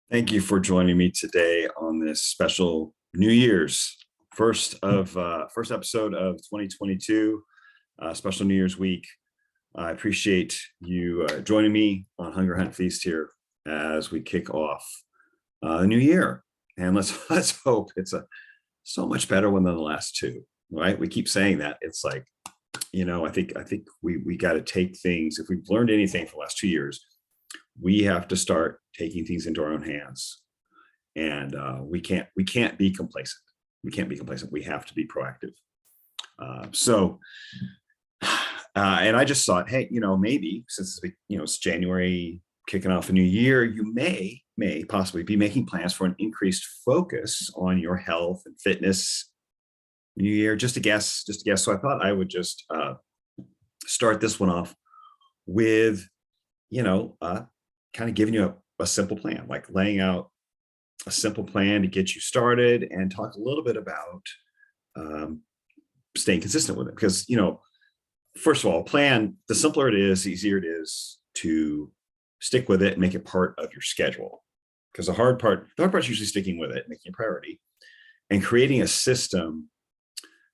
Thank you for joining me today on this special New Year's first episode of 2022, special New Year's week. I appreciate you joining me on Hunger Hunt Feast here as we kick off the new year. And let's hope it's a so much better one than the last two. Right? We keep saying that. It's like, I think we got to take things. If we've learned anything for the last 2 years, we have to start taking things into our own hands, and we can't be complacent. We have to be proactive. So and I just thought, hey, maybe since it's January, kicking off a new year, you may possibly be making plans for an increased focus on your health and fitness new year. Just a guess. So I thought I would just start this one off with kind of giving you a simple plan, like laying out a simple plan to get you started, and talk a little bit about staying consistent with it. Because, first of all, plan, the simpler it is, the easier it is to stick with it and make it part of your schedule. Because the hard part is usually sticking with it, making a priority, and creating a system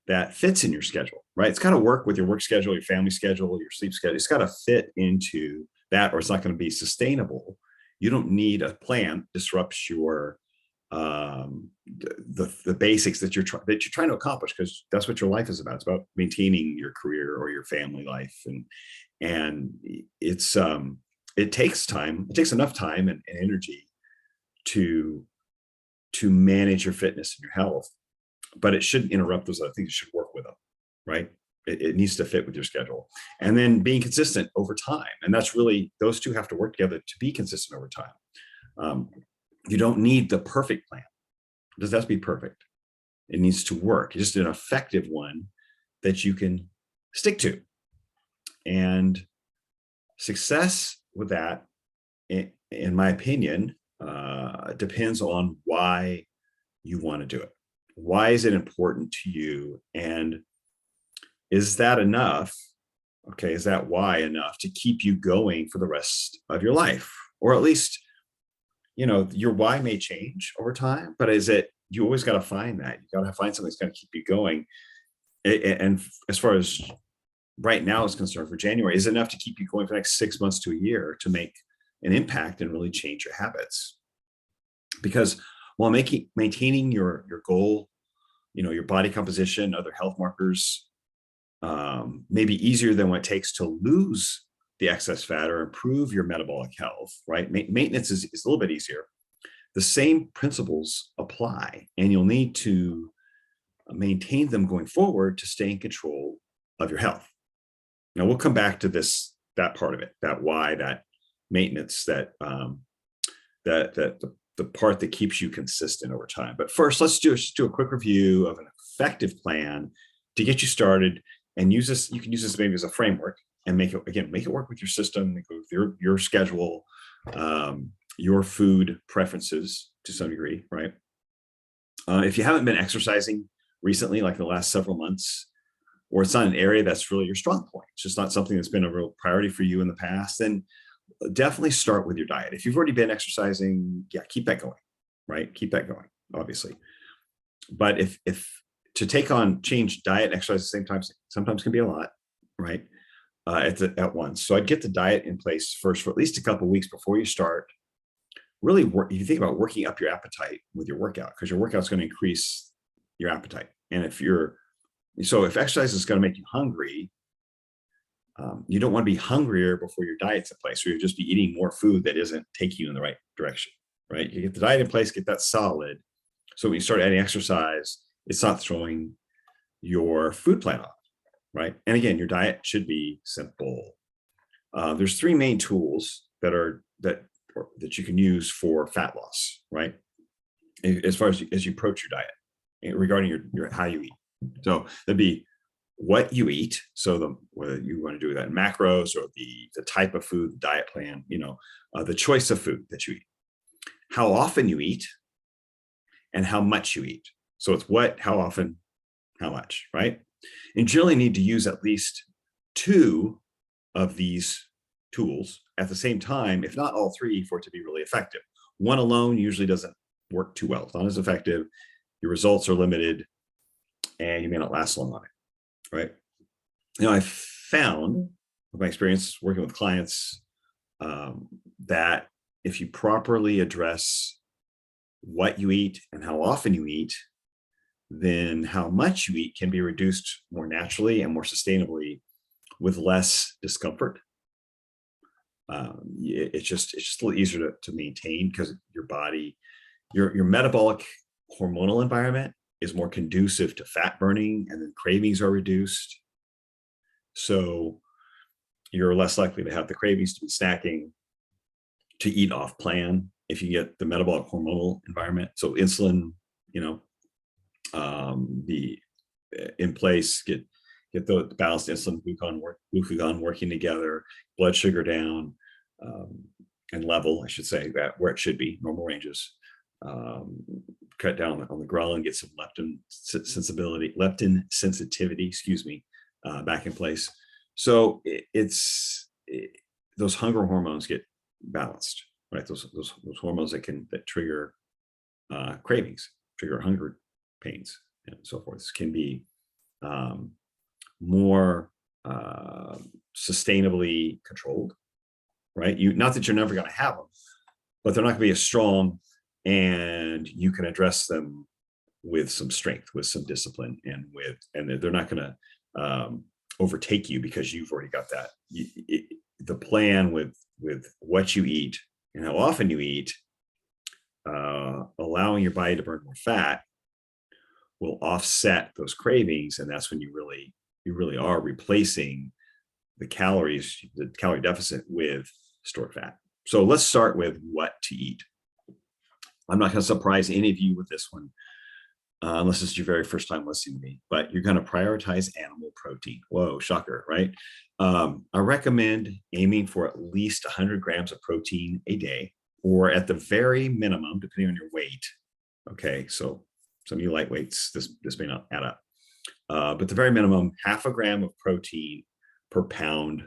that fits in your schedule, right? It's got to work with your work schedule, your family schedule, your sleep schedule. It's got to fit into that, or it's not going to be sustainable. You don't need a plan disrupts your the basics that you're trying to accomplish, because that's what your life is about. It's about maintaining your career or your family life, and it's it takes time. It takes enough time and energy to manage your fitness and your health, but it shouldn't interrupt those other things. It should work with them, right? It needs to fit with your schedule, and then being consistent over time. And that's really, those two have to work together to be consistent over time. You don't need the perfect plan. It doesn't have to be perfect. It needs to work. Just an effective one that you can stick to. And success with that, in my opinion, depends on why you want to do it. Why is it important to you? And is that enough? Okay, is that why enough to keep you going for the rest of your life? Or at least, your why may change over time, but you always got to find that. You got to find something that's going to keep you going. And as far as right now is concerned, for January, is it enough to keep you going for the next 6 months to a year to make an impact and really change your habits? Because while maintaining your goal, your body composition, other health markers, may be easier than what it takes to lose the excess fat or improve your metabolic health, right? Maintenance is a little bit easier. The same principles apply, and you'll need to maintain them going forward to stay in control of your health. Now, we'll come back to that part of it, that why, that maintenance, that the part that keeps you consistent over time. But first, let's do a quick review of an effective plan to get you started, and use this. You can use this maybe as a framework and make it work with your system, with your schedule, your food preferences to some degree, right? If you haven't been exercising recently, like the last several months, or it's not an area that's really your strong point, it's just not something that's been a real priority for you in the past, then definitely start with your diet. If you've already been exercising, keep that going, right? Keep that going, obviously. But if to change diet and exercise at the same time, sometimes can be a lot, right? At once. So I'd get the diet in place first for at least a couple of weeks before you start. Really you think about working up your appetite with your workout, because your workout's going to increase your appetite. And if exercise is going to make you hungry, you don't want to be hungrier before your diet's in place, or you'll just be eating more food that isn't taking you in the right direction, right? You get the diet in place, get that solid, so when you start adding exercise, it's not throwing your food plan off, right? And again, your diet should be simple. There's three main tools that you can use for fat loss, right? As far as you approach your diet, regarding your how you eat. So that'd be what you eat. So whether you want to do that in macros, or the type of food, the diet plan, the choice of food that you eat, how often you eat, and how much you eat. So it's what, how often, how much, right? And generally need to use at least 2 of these tools at the same time, if not all 3, for it to be really effective. One alone usually doesn't work too well. It's not as effective. Your results are limited, and you may not last long on it, right? I found with my experience working with clients that if you properly address what you eat and how often you eat, then how much you eat can be reduced more naturally and more sustainably with less discomfort. It's just a little easier to maintain because your body, your metabolic hormonal environment is more conducive to fat burning, and then cravings are reduced. So you're less likely to have the cravings to be snacking, to eat off plan if you get the metabolic hormonal environment. So insulin, be in place, get the balanced insulin, glucagon working together, blood sugar down, and level, I should say, at where it should be, normal ranges. Cut down on the ghrelin, get some leptin sensitivity, back in place. So those hunger hormones get balanced, right? Those hormones that trigger cravings, trigger hunger pains, and so forth. This can be more sustainably controlled, right? Not that you're never going to have them, but they're not going to be as strong, and you can address them with some strength, with some discipline, and they're not going to overtake you because you've already got that. The plan with what you eat and how often you eat, allowing your body to burn more fat, will offset those cravings, and that's when you really are replacing the calorie deficit with stored fat. So let's start with what to eat. I'm not going to surprise any of you with this one, unless it's your very first time listening to me, but you're going to prioritize animal protein. Whoa, shocker, right? I recommend aiming for at least 100 grams of protein a day, or at the very minimum, depending on your weight. Okay, so some of you lightweights, this may not add up, but the very minimum, half a gram of protein per pound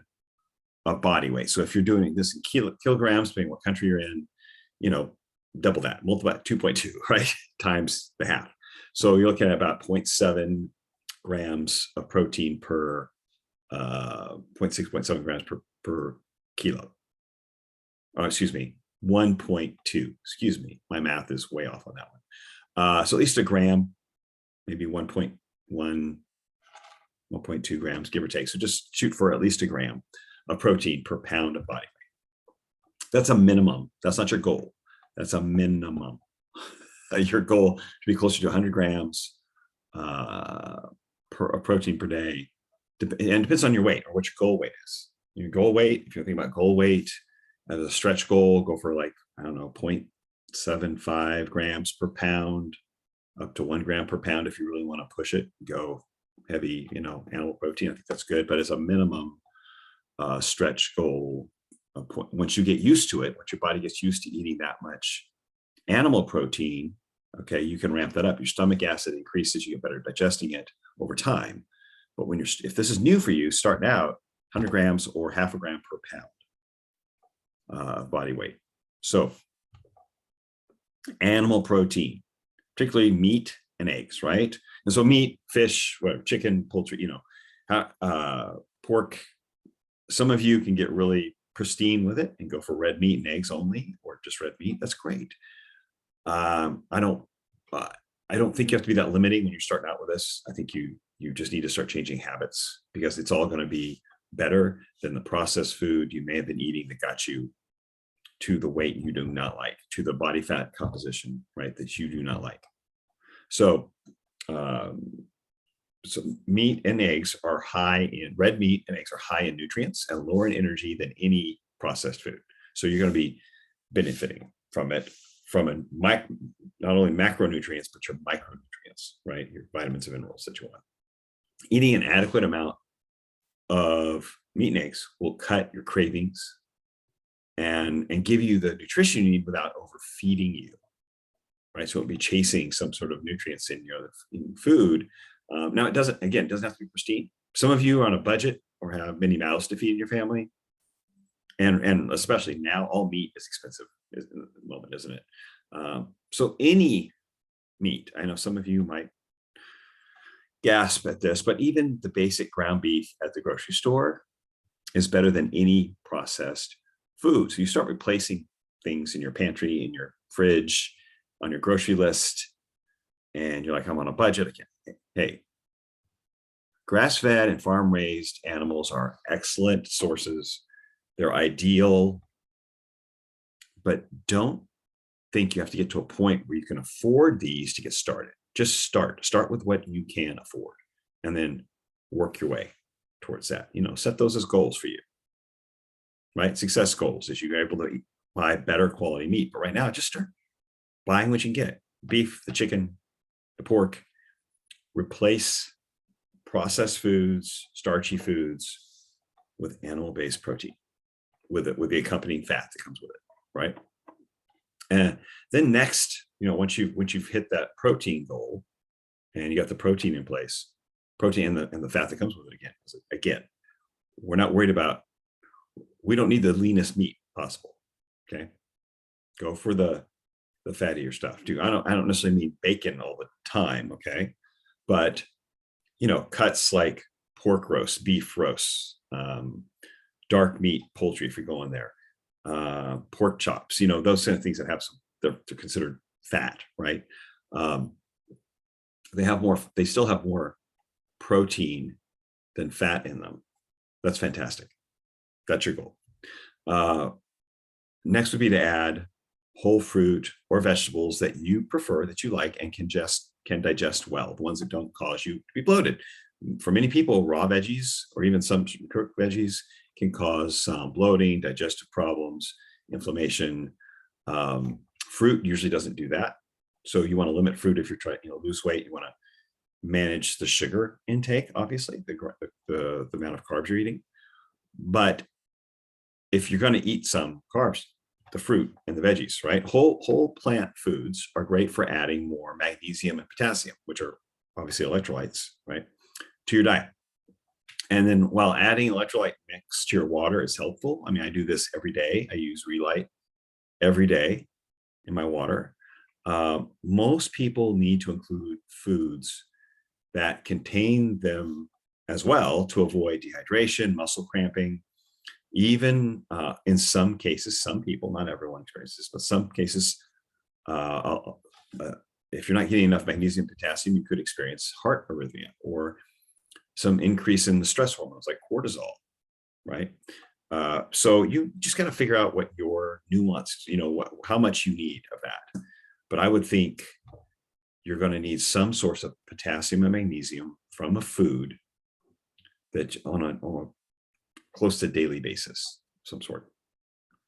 of body weight. So if you're doing this in kilograms, depending what country you're in, double that, multiply 2.2, right, times the half. So you're looking at about 0.7 grams of protein per 0.6, 0.7 grams per kilo. Oh, excuse me, 1.2. Excuse me, my math is way off on that one. So at least a gram, maybe 1.1, 1.2 grams, give or take. So just shoot for at least a gram of protein per pound of body weight. That's a minimum. That's not your goal. That's a minimum. Your goal should be closer to 100 grams of protein per day. And it depends on your weight or what your goal weight is. Your goal weight, if you're thinking about goal weight as a stretch goal, go for 0.75 grams per pound, up to 1 gram per pound. If you really want to push it, go heavy, animal protein. I think that's good, but as a minimum stretch goal, once you get used to it, once your body gets used to eating that much animal protein, okay, you can ramp that up. Your stomach acid increases, you get better digesting it over time. But if this is new for you, starting out, 100 grams or half a gram per pound body weight. So animal protein, particularly meat and eggs, right? And so meat, fish, whatever, chicken, poultry, pork. Some of you can get really pristine with it and go for red meat and eggs only, or just red meat. That's great. I don't think you have to be that limiting when you're starting out with this. I think you just need to start changing habits, because it's all going to be better than the processed food you may have been eating that got you to the weight you do not like, to the body fat composition, right, that you do not like. So, meat and eggs are red meat and eggs are high in nutrients and lower in energy than any processed food. So you're going to be benefiting from it, from not only macronutrients, but your micronutrients, right? Your vitamins and minerals that you want. Eating an adequate amount of meat and eggs will cut your cravings and give you the nutrition you need without overfeeding you, right? So it'll be chasing some sort of nutrients in your food. Now, it doesn't have to be pristine. Some of you are on a budget or have many mouths to feed in your family. And especially now, all meat is expensive. Well, moment, isn't it? So any meat, I know some of you might gasp at this, but even the basic ground beef at the grocery store is better than any processed food. So you start replacing things in your pantry, in your fridge, on your grocery list, and you're like, I'm on a budget again. Hey, grass-fed and farm-raised animals are excellent sources. They're ideal, but don't think you have to get to a point where you can afford these to get started. Just start with what you can afford, and then work your way towards that. Set those as goals for you, right? Success goals as you're able to buy better quality meat. But right now, just start buying what you can get: beef, the chicken, the pork. Replace processed foods, starchy foods with animal-based protein, with the accompanying fat that comes with it, right? And then next, once you've hit that protein goal and you got the protein in place, protein and the fat that comes with it again, we're not worried about, we don't need the leanest meat possible. Okay. Go for the fattier stuff. I don't necessarily mean bacon all the time. Okay. But cuts like pork roast, beef roast, dark meat, poultry, if you're going there, pork chops, those kind of things that have they're considered fat, right? They still have more protein than fat in them. That's fantastic. That's your goal. Next would be to add whole fruit or vegetables that you prefer, that you like, and can digest well, the ones that don't cause you to be bloated. For many people, raw veggies or even some cooked veggies can cause some bloating, digestive problems, inflammation. Fruit usually doesn't do that. So you want to limit fruit if you're trying to lose weight. You want to manage the sugar intake, obviously, the amount of carbs you're eating. But if you're going to eat some carbs, the fruit and the veggies, right? Whole plant foods are great for adding more magnesium and potassium, which are obviously electrolytes, right, to your diet. And then while adding electrolyte mix to your water is helpful, I mean, I do this every day. I use Relight every day in my water. Most people need to include foods that contain them as well to avoid dehydration, muscle cramping. Even in some cases, some people, not everyone experiences, but some cases, if you're not getting enough magnesium, potassium, you could experience heart arrhythmia or some increase in the stress hormones like cortisol, right? So you just got to figure out what your nuance, how much you need of that. But I would think you're going to need some source of potassium and magnesium from a food that on a close to daily basis, some sort,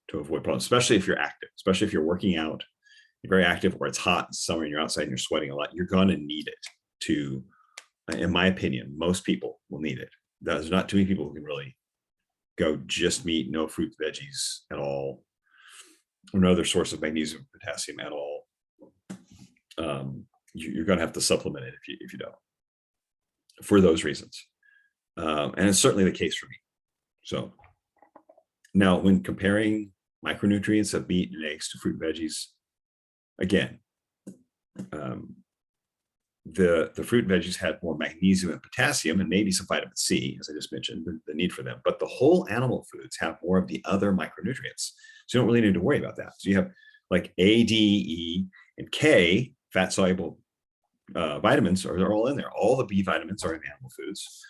to avoid problems, especially if you're active, especially if you're working out, you're very active, or it's hot in summer and you're outside and you're sweating a lot. You're going to need it to, in my opinion, most people will need it. There's not too many people who can really go just meat, no fruit, veggies at all, or no other source of magnesium, potassium at all. You're going to have to supplement it if you don't, for those reasons. And it's certainly the case for me. So now, when comparing micronutrients of meat and eggs to fruit and veggies, again, the fruit and veggies had more magnesium and potassium and maybe some vitamin C, as I just mentioned, the need for them. But the whole animal foods have more of the other micronutrients. So you don't really need to worry about that. So you have like A, D, E, and K, fat-soluble vitamins are all in there. All the B vitamins are in animal foods.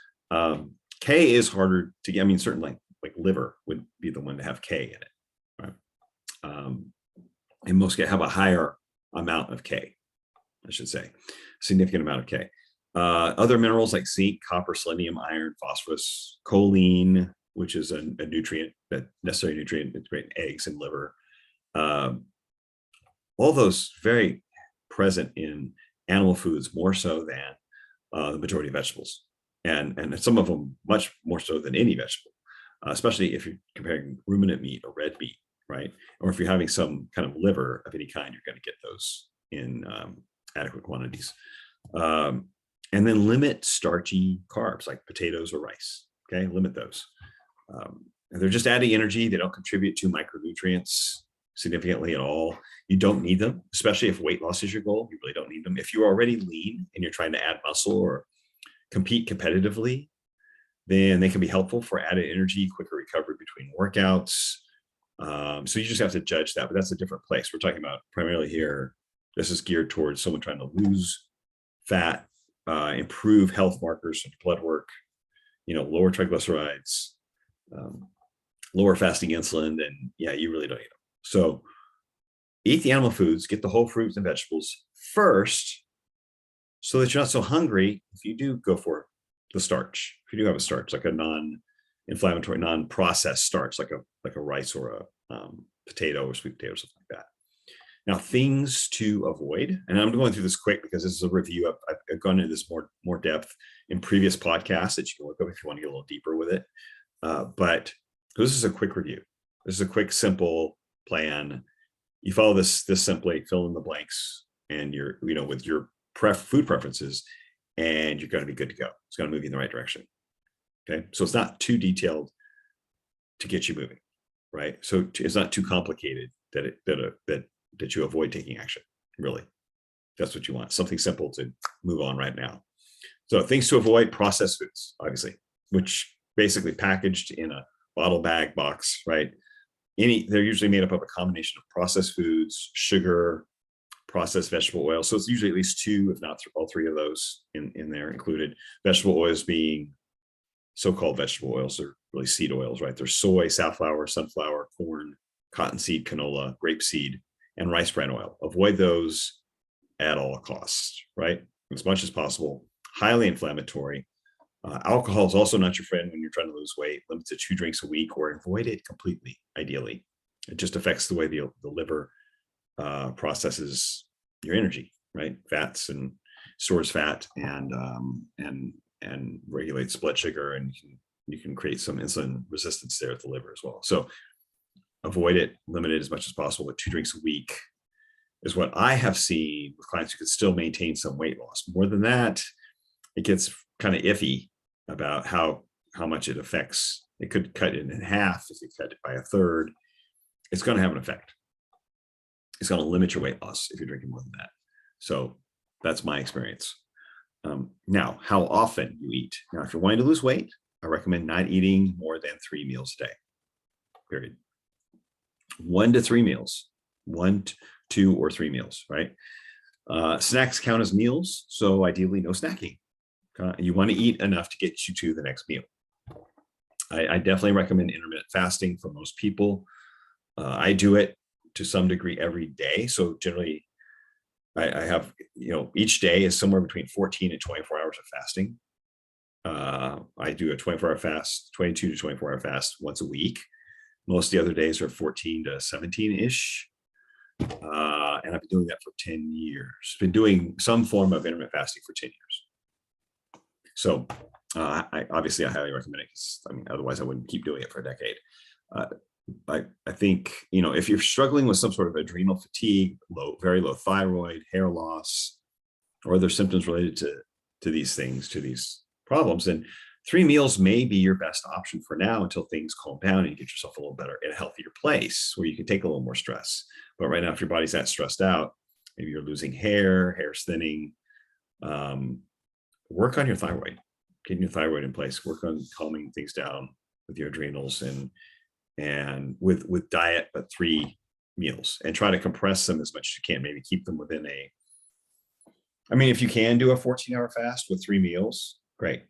K is harder to get. I mean, certainly like liver would be the one to have K in it, right? And most have a higher amount of K, I should say, significant amount of K. Other minerals like zinc, copper, selenium, iron, phosphorus, choline, which is a nutrient, that necessary nutrient, it's great in eggs and liver. All those very present in animal foods, more so than the majority of vegetables. And some of them much more so than any vegetable, especially if you're comparing ruminant meat or red meat, right? Or if you're having some kind of liver of any kind, you're going to get those in adequate quantities. And then limit starchy carbs like potatoes or rice, okay? Limit those. And they're just adding energy. They don't contribute to micronutrients. significantly at all. You don't need them, especially if weight loss is your goal. You really don't need them. If you're already lean and you're trying to add muscle or compete competitively, then they can be helpful for added energy, quicker recovery between workouts. So you just have to judge that, but that's a different place. We're talking about primarily here. This is geared towards someone trying to lose fat, improve health markers, blood work, lower triglycerides, lower fasting insulin, then yeah, you really don't need them. So eat the animal foods, get the whole fruits and vegetables first, so that you're not so hungry if you do go for the starch. If you do have a starch, like a non-inflammatory, non-processed starch, like a rice or a potato or sweet potato, something like that. Now, things to avoid, and I'm going through this quick because this is a review. I've gone into this more depth in previous podcasts that you can look up if you want to get a little deeper with it. But this is a quick review. This is a quick, simple plan. You follow this simply, fill in the blanks, and you're, with your food preferences, and you're going to be good to go. It's going to move you in the right direction. Okay, so it's not too detailed to get you moving, right? So it's not too complicated that you avoid taking action. Really, that's what you want. Something simple to move on right now. So things to avoid: processed foods, obviously, which basically packaged in a bottle, bag, box, right? They're usually made up of a combination of processed foods, sugar, processed vegetable oil. So it's usually at least two, if not all three of those in there included. Vegetable oils being so-called vegetable oils are really seed oils, right? There's soy, safflower, sunflower, corn, cottonseed, canola, grapeseed, and rice bran oil. Avoid those at all costs, right? As much as possible. Highly inflammatory. Alcohol is also not your friend when you're trying to lose weight. Limit to 2 drinks a week or avoid it completely, ideally. It just affects the way the liver processes your energy, right? Fats and stores fat and regulates blood sugar, and you can create some insulin resistance there at the liver as well. So avoid it, limit it as much as possible. But 2 drinks a week is what I have seen with clients who could still maintain some weight loss. More than that, it gets kind of iffy about how much it affects. It could cut it in half. If you cut it by a third, it's going to have an effect. It's going to limit your weight loss if you're drinking more than that. So that's my experience. Now, how often you eat. Now, if you're wanting to lose weight, I recommend not eating more than 3 meals a day, period. 1 to 3 meals, 1, 2, or 3 meals, right? Snacks count as meals, so ideally no snacking. You want to eat enough to get you to the next meal. I definitely recommend intermittent fasting for most people. I do it to some degree every day. So generally, I have, each day is somewhere between 14 and 24 hours of fasting. I do a 24-hour fast, 22 to 24-hour fast once a week. Most of the other days are 14 to 17-ish. And I've been doing that for 10 years. Been doing some form of intermittent fasting for 10 years. So I highly recommend it, because otherwise I wouldn't keep doing it for a decade. I think, if you're struggling with some sort of adrenal fatigue, very low thyroid, hair loss, or other symptoms related to these things, to these problems, then 3 meals may be your best option for now until things calm down and you get yourself a little better in a healthier place where you can take a little more stress. But right now, if your body's that stressed out, maybe you're losing hair's thinning, work on your thyroid, getting your thyroid in place, work on calming things down with your adrenals and with diet, but 3 meals, and try to compress them as much as you can. Maybe keep them within if you can do a 14-hour fast with 3 meals, great.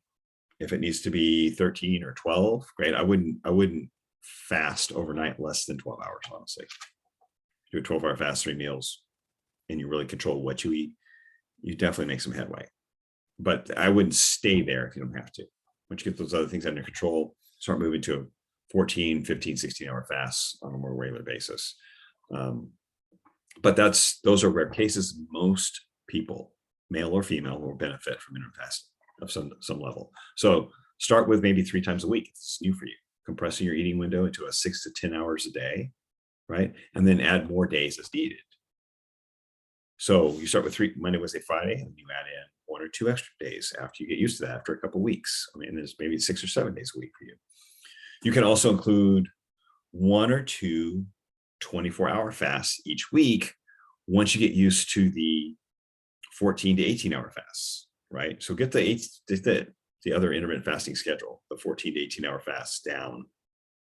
If it needs to be 13 or 12, great. I wouldn't fast overnight less than 12 hours, honestly. Do a 12-hour fast, 3 meals, and you really control what you eat, you definitely make some headway. But I wouldn't stay there if you don't have to. Once you get those other things under control, start moving to a 14, 15, 16-hour fasts on a more regular basis. But those are rare cases. Most people, male or female, will benefit from intermittent fasting of some level. So start with maybe 3 times a week. If it's new for you, compressing your eating window into a 6 to 10 hours a day, right? And then add more days as needed. So you start with 3 Monday, Wednesday, Friday, and you add in 1 or 2 extra days after you get used to that after a couple of weeks. There's maybe 6 or 7 days a week for you. You can also include 1 or 2 24-hour fasts each week once you get used to the 14 to 18-hour fasts, right? So get the other intermittent fasting schedule, the 14 to 18-hour fasts down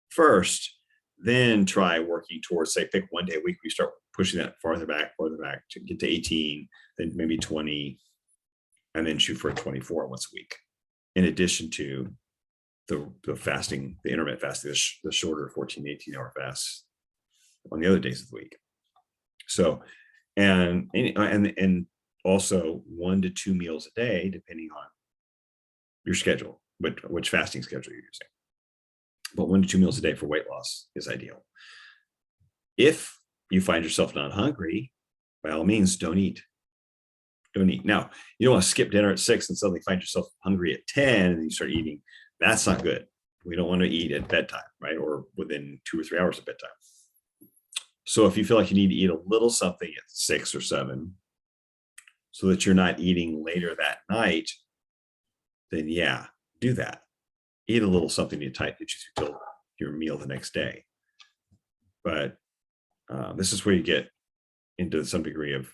first, then try working towards, say, pick one day a week. We start pushing that farther back to get to 18, then maybe 20, and then shoot for 24 once a week. In addition to the fasting, the intermittent fasting, the shorter 14 to 18-hour fasts on the other days of the week. So, and also 1 to 2 meals a day, depending on your schedule, which fasting schedule you're using. But 1 to 2 meals a day for weight loss is ideal. If you find yourself not hungry, by all means, don't eat. Don't eat. Now, you don't want to skip dinner at 6 and suddenly find yourself hungry at 10 and you start eating. That's not good. We don't want to eat at bedtime, right? Or within 2 or 3 hours of bedtime. So if you feel like you need to eat a little something at 6 or 7 so that you're not eating later that night, then yeah, do that. Eat a little something to get you through your meal the next day. But this is where you get into some degree of,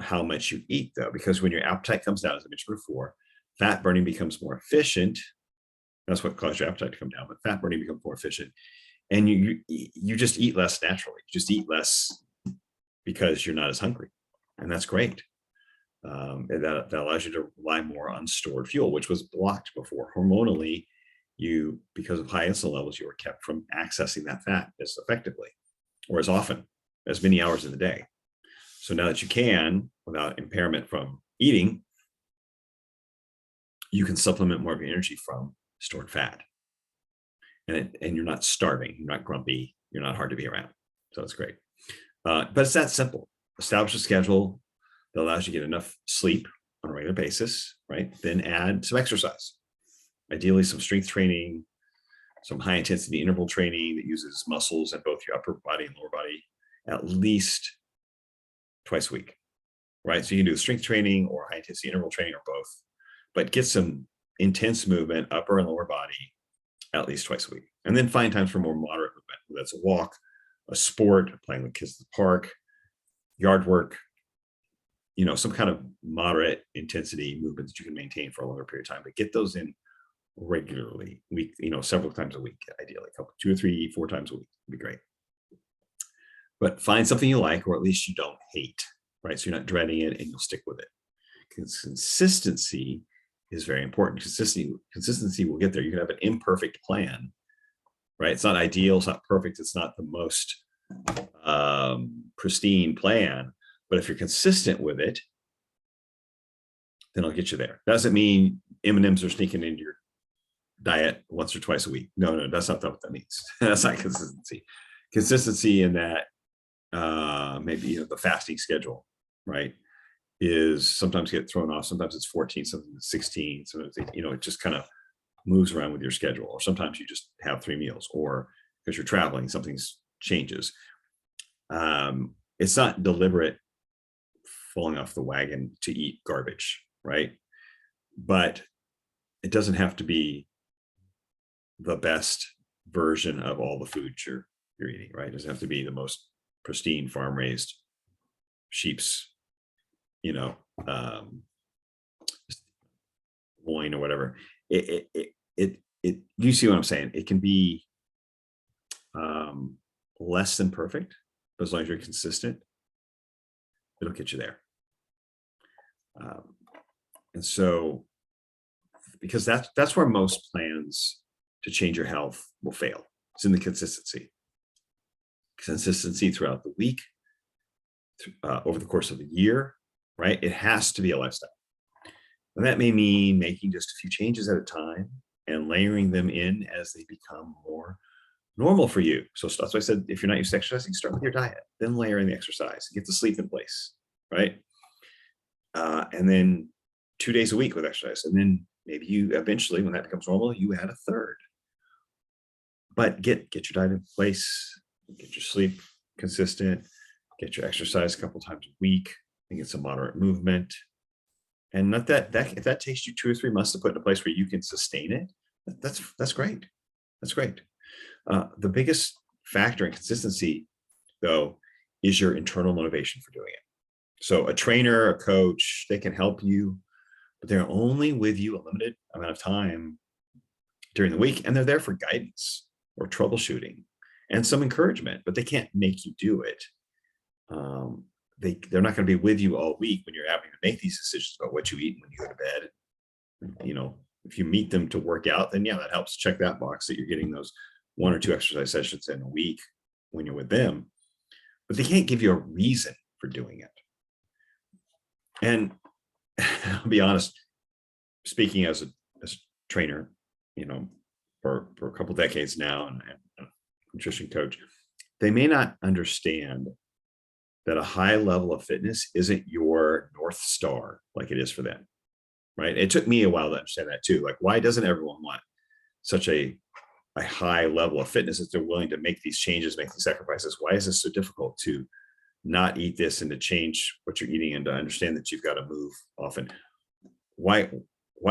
how much you eat, though, because when your appetite comes down, as I mentioned before, fat burning becomes more efficient. That's what causes your appetite to come down, but fat burning becomes more efficient. And you just eat less naturally. You just eat less because you're not as hungry. And that's great. And that allows you to rely more on stored fuel, which was blocked before. Hormonally, because of high insulin levels, you were kept from accessing that fat as effectively or as often, as many hours in the day. So now that you can, without impairment from eating, you can supplement more of your energy from stored fat. And you're not starving, you're not grumpy, you're not hard to be around. So it's great. But it's that simple. Establish a schedule that allows you to get enough sleep on a regular basis, right? Then add some exercise. Ideally, some strength training, some high intensity interval training that uses muscles in both your upper body and lower body at least twice a week, right? So you can do strength training or high intensity interval training or both, but get some intense movement, upper and lower body, at least twice a week. And then find times for more moderate movement. Whether that's a walk, a sport, playing with kids at the park, yard work, some kind of moderate intensity movement that you can maintain for a longer period of time, but get those in regularly, several times a week, ideally, 2 or 3, 4 times a week would be great. But find something you like, or at least you don't hate, right? So you're not dreading it and you'll stick with it. Consistency is very important. Consistency will get there. You can have an imperfect plan, right? It's not ideal. It's not perfect. It's not the most pristine plan. But if you're consistent with it, then it'll get you there. Doesn't mean M&Ms are sneaking into your diet once or twice a week. No, that's not what that means. That's not consistency. Consistency in that maybe the fasting schedule, right, is sometimes get thrown off. Sometimes it's 14, sometimes it's 16. Sometimes it just kind of moves around with your schedule. Or sometimes you just have 3 meals, or because you're traveling, something changes. It's not deliberate falling off the wagon to eat garbage, right? But it doesn't have to be the best version of all the food you're eating, right? It doesn't have to be the most pristine farm raised sheep's, loin or whatever. You see what I'm saying? It can be less than perfect, but as long as you're consistent, it'll get you there. And so, because that's where most plans to change your health will fail. It's in the consistency throughout the week, over the course of the year, right? It has to be a lifestyle. And that may mean making just a few changes at a time and layering them in as they become more normal for you. So that's why I said, if you're not used to exercising, start with your diet, then layer in the exercise, get the sleep in place, right? And then 2 days a week with exercise. And then maybe you eventually, when that becomes normal, you add a third. But get your diet in place, get your sleep consistent, get your exercise a couple times a week, and get some moderate movement. And not that if that takes you 2 or 3 months to put in a place where you can sustain it, that's great. That's great. The biggest factor in consistency, though, is your internal motivation for doing it. So a trainer, a coach, they can help you, but they're only with you a limited amount of time during the week, and they're there for guidance or troubleshooting and some encouragement, but they can't make you do it. They're not going to be with you all week when you're having to make these decisions about what you eat when you go to bed. If you meet them to work out, then yeah, that helps check that box that you're getting those 1 or 2 exercise sessions in a week when you're with them, but they can't give you a reason for doing it. And I'll be honest, speaking as a trainer, for a couple decades now, and a nutrition coach, they may not understand that a high level of fitness isn't your North Star like it is for them, right? It took me a while to understand that too. Like, why doesn't everyone want such a high level of fitness if they're willing to make these changes, make these sacrifices? Why is this so difficult to not eat this and to change what you're eating and to understand that you've got to move often? Why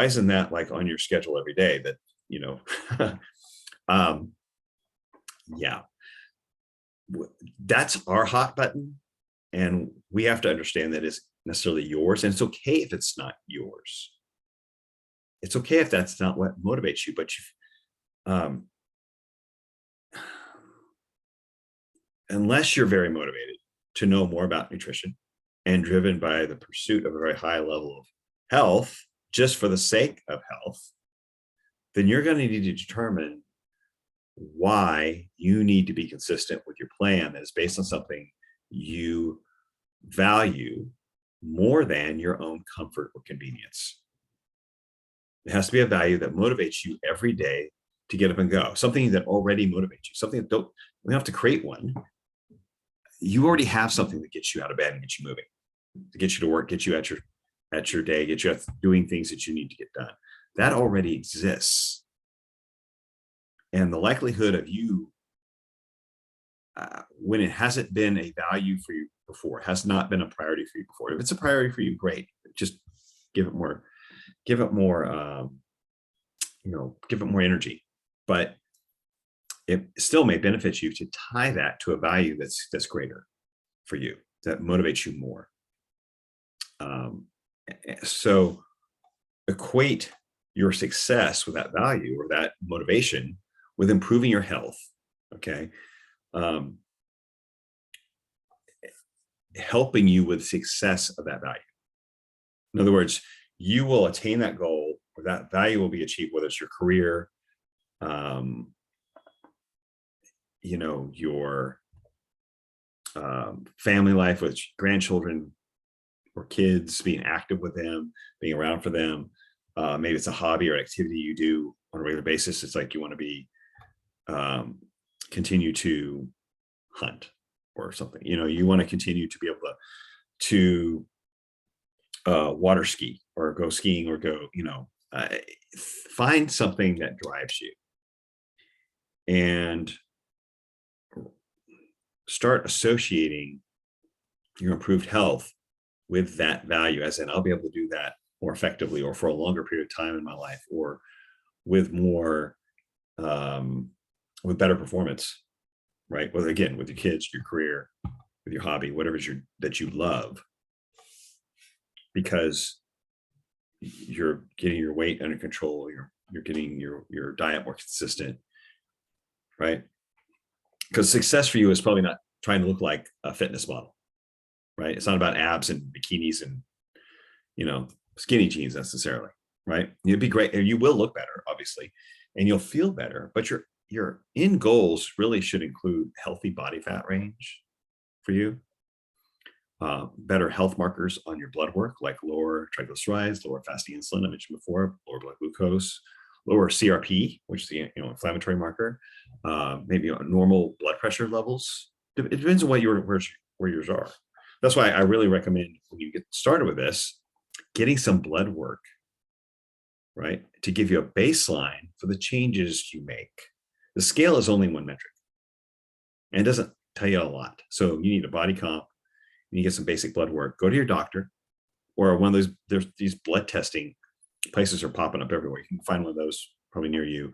isn't that like on your schedule every day? That, yeah, that's our hot button. And we have to understand that it's necessarily yours. And it's okay if it's not yours. It's okay if that's not what motivates you, but unless you're very motivated to know more about nutrition and driven by the pursuit of a very high level of health, just for the sake of health, then you're going to need to determine why you need to be consistent with your plan that is based on something you value more than your own comfort or convenience. It has to be a value that motivates you every day to get up and go, something that already motivates you, something that we don't have to create one. You already have something that gets you out of bed and gets you moving, to get you to work, get you at your day, get you doing things that you need to get done. That already exists. And the likelihood of you, when it hasn't been a value for you before, has not been a priority for you before. If it's a priority for you, great. Just give it more energy. But it still may benefit you to tie that to a value that's greater for you, that motivates you more. So equate your success with that value or that motivation with improving your health. Okay. Helping you with success of that value. In other words, you will attain that goal, or that value will be achieved, whether it's your career, your family life with grandchildren or kids, being active with them, being around for them. Maybe it's a hobby or activity you do on a regular basis. It's like you want to be continue to hunt or something. You want to continue to be able to water ski or go skiing or go, find something that drives you and start associating your improved health with that value, as in I'll be able to do that more effectively or for a longer period of time in my life, or with more with better performance, right? Well, again, with your kids, your career, with your hobby, whatever it is that you love, because you're getting your weight under control, you're getting your diet more consistent, right? Because success for you is probably not trying to look like a fitness model, right? It's not about abs and bikinis and skinny jeans necessarily, right? You'd be great, and you will look better, obviously, and you'll feel better, but your end goals really should include healthy body fat range for you, better health markers on your blood work, like lower triglycerides, lower fasting insulin, I mentioned before, lower blood glucose, lower CRP, which is the inflammatory marker, maybe normal blood pressure levels. It depends on where yours are. That's why I really recommend, when you get started with this, getting some blood work, right, to give you a baseline for the changes you make. The scale is only one metric and it doesn't tell you a lot. So you need a body comp, you get some basic blood work, go to your doctor, or one of those, there's these blood testing places are popping up everywhere. You can find one of those probably near you.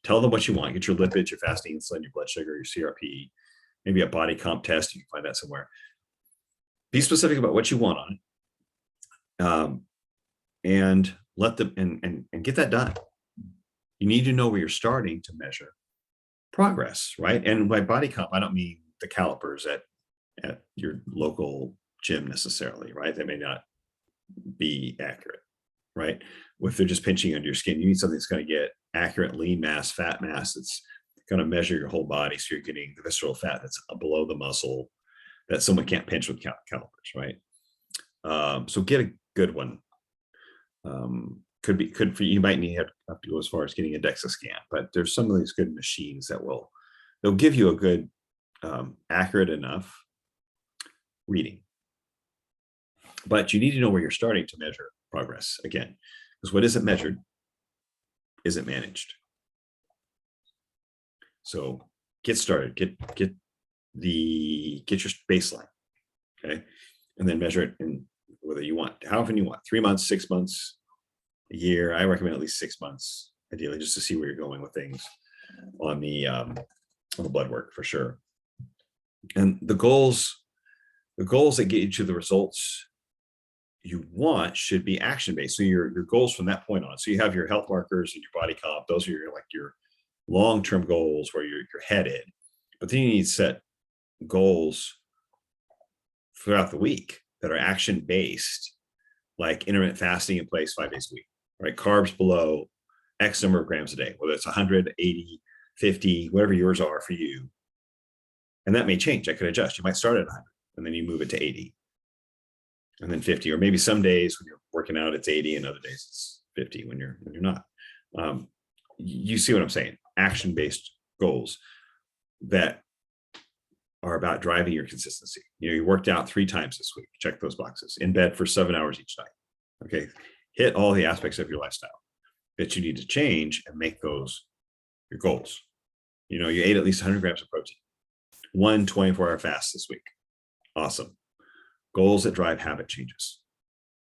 Tell them what you want. Get your lipids, your fasting insulin, your blood sugar, your CRP, maybe a body comp test. You can find that somewhere. Be specific about what you want on it, and let them and get that done. You need to know where you're starting to measure progress, right? And by body comp, I don't mean the calipers at your local gym necessarily, right? They may not be accurate, right? If they're just pinching under your skin, you need something that's going to get accurate lean mass, fat mass. That's going to measure your whole body, so you're getting the visceral fat that's below the muscle that someone can't pinch with calipers, right? So get a good one. You might need have to go as far as getting a DEXA scan, but there's some of these good machines that they'll give you a good, accurate enough reading. But you need to know where you're starting to measure progress again, because what isn't measured isn't managed. So get started, get your baseline, okay, and then measure it in whether you want, how often you want, 3 months, 6 months, a year. I recommend at least 6 months, ideally, just to see where you're going with things on the blood work for sure. And the goals that get you to the results you want should be action-based. So your goals from that point on. So you have your health markers and your body comp. Those are your long-term goals where you're headed. But then you need to set goals throughout the week that are action-based, like intermittent fasting in place 5 days a week, right? Carbs below X number of grams a day, whether it's 100, 80, 50, whatever yours are for you. And that may change. I could adjust. You might start at 100 and then you move it to 80 and then 50, or maybe some days when you're working out, it's 80 and other days it's 50 when you're not. You see what I'm saying? Action-based goals that are about driving your consistency. You worked out 3 times this week. Check those boxes. In bed for 7 hours each night. Okay. Hit all the aspects of your lifestyle that you need to change and make those your goals. You ate at least 100 grams of protein. 1 24-hour fast this week. Awesome. Goals that drive habit changes.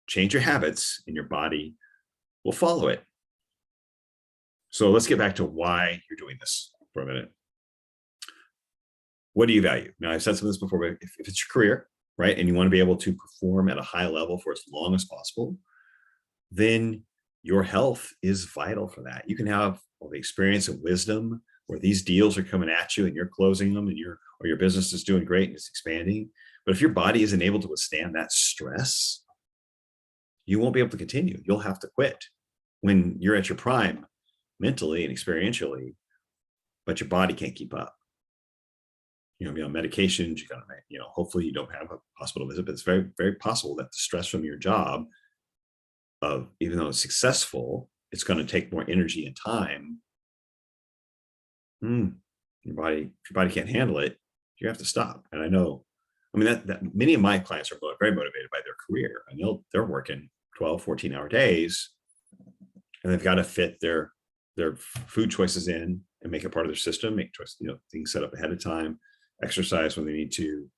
Change your habits and your body will follow it. So let's get back to why you're doing this for a minute. What do you value? Now, I've said some of this before, but if it's your career, right, and you want to be able to perform at a high level for as long as possible, then your health is vital for that. You can have all the experience and wisdom where these deals are coming at you and you're closing them and your business is doing great and it's expanding. But if your body isn't able to withstand that stress, you won't be able to continue. You'll have to quit when you're at your prime mentally and experientially, but your body can't keep up. Be on medications, you gotta, hopefully you don't have a hospital visit, but it's very, very possible that the stress from your job, even though it's successful, it's going to take more energy and time. If your body can't handle it, you have to stop. And I know, that many of my clients are very motivated by their career, and they're working 12, 14-hour days, and they've got to fit their food choices in and make it part of their system, make choices, things set up ahead of time, exercise when they need to,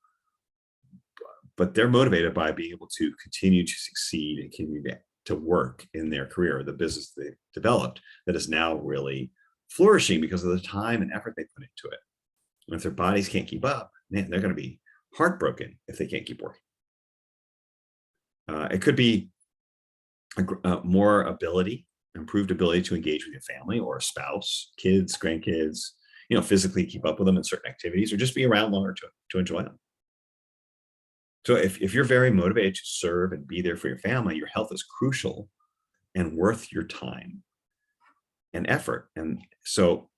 but they're motivated by being able to continue to succeed and continue to work in their career, the business they developed that is now really flourishing because of the time and effort they put into it. And if their bodies can't keep up, man, they're going to be heartbroken if they can't keep working. It could be more improved ability to engage with your family or a spouse, kids, grandkids, physically keep up with them in certain activities, or just be around longer to enjoy them. So if you're very motivated to serve and be there for your family, your health is crucial and worth your time and effort. And so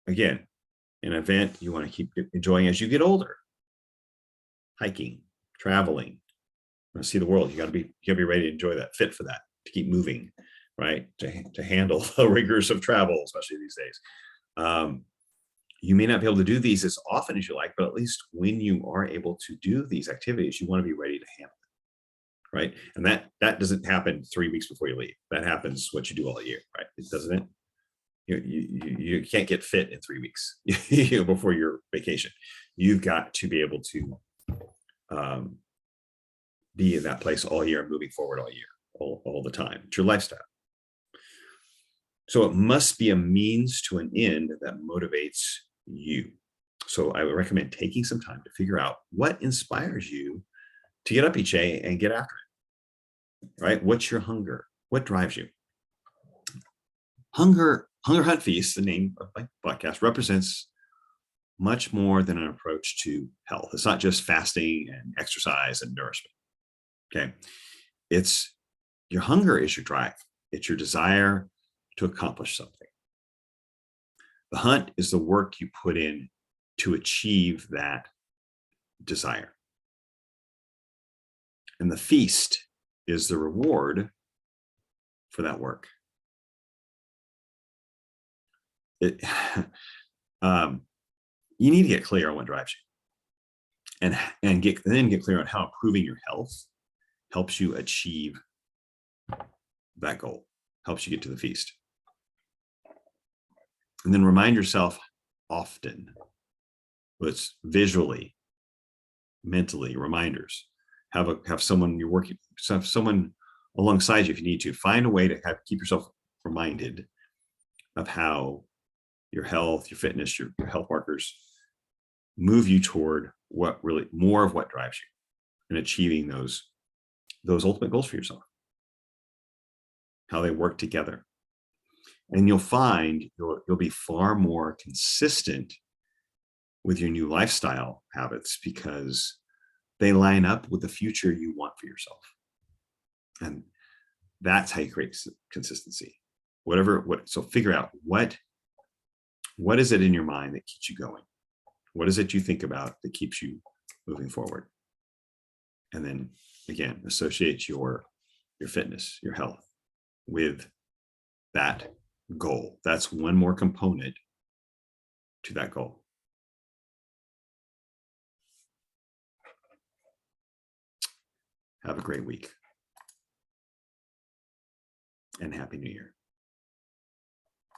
again, an event you want to keep enjoying as you get older. Hiking, traveling, see the world. You gotta be ready to enjoy that, fit for that, to keep moving, right? To handle the rigors of travel, especially these days. You may not be able to do these as often as you like, but at least when you are able to do these activities, you want to be ready to handle it, right? And that doesn't happen 3 weeks before you leave. That happens what you do all year, right? Doesn't it? You can't get fit in 3 weeks before your vacation. You've got to be able to be in that place all year, moving forward all year, all the time. It's your lifestyle. So it must be a means to an end that motivates you. So I would recommend taking some time to figure out what inspires you to get up each day and get after it, right? What's your hunger? What drives you? Hunger Hunt Feast, the name of my podcast, represents much more than an approach to health. It's not just fasting and exercise and nourishment. Okay. It's your hunger is your drive. It's your desire to accomplish something. The hunt is the work you put in to achieve that desire. And the feast is the reward for that work. It, you need to get clear on what drives you, and get clear on how improving your health helps you achieve that goal, helps you get to the feast. And then remind yourself often, let's visually, mentally, reminders. Have someone you're working, have someone alongside you if you need to. Find a way to keep yourself reminded of how your health, your fitness, your health markers move you toward what really more of what drives you and achieving those ultimate goals for yourself, how they work together. And you'll find you'll be far more consistent with your new lifestyle habits because they line up with the future you want for yourself. And that's how you create consistency. So figure out what is it in your mind that keeps you going? What is it you think about that keeps you moving forward? And then again, associate your fitness, your health with that goal. That's one more component to that goal. Have a great week and Happy New Year.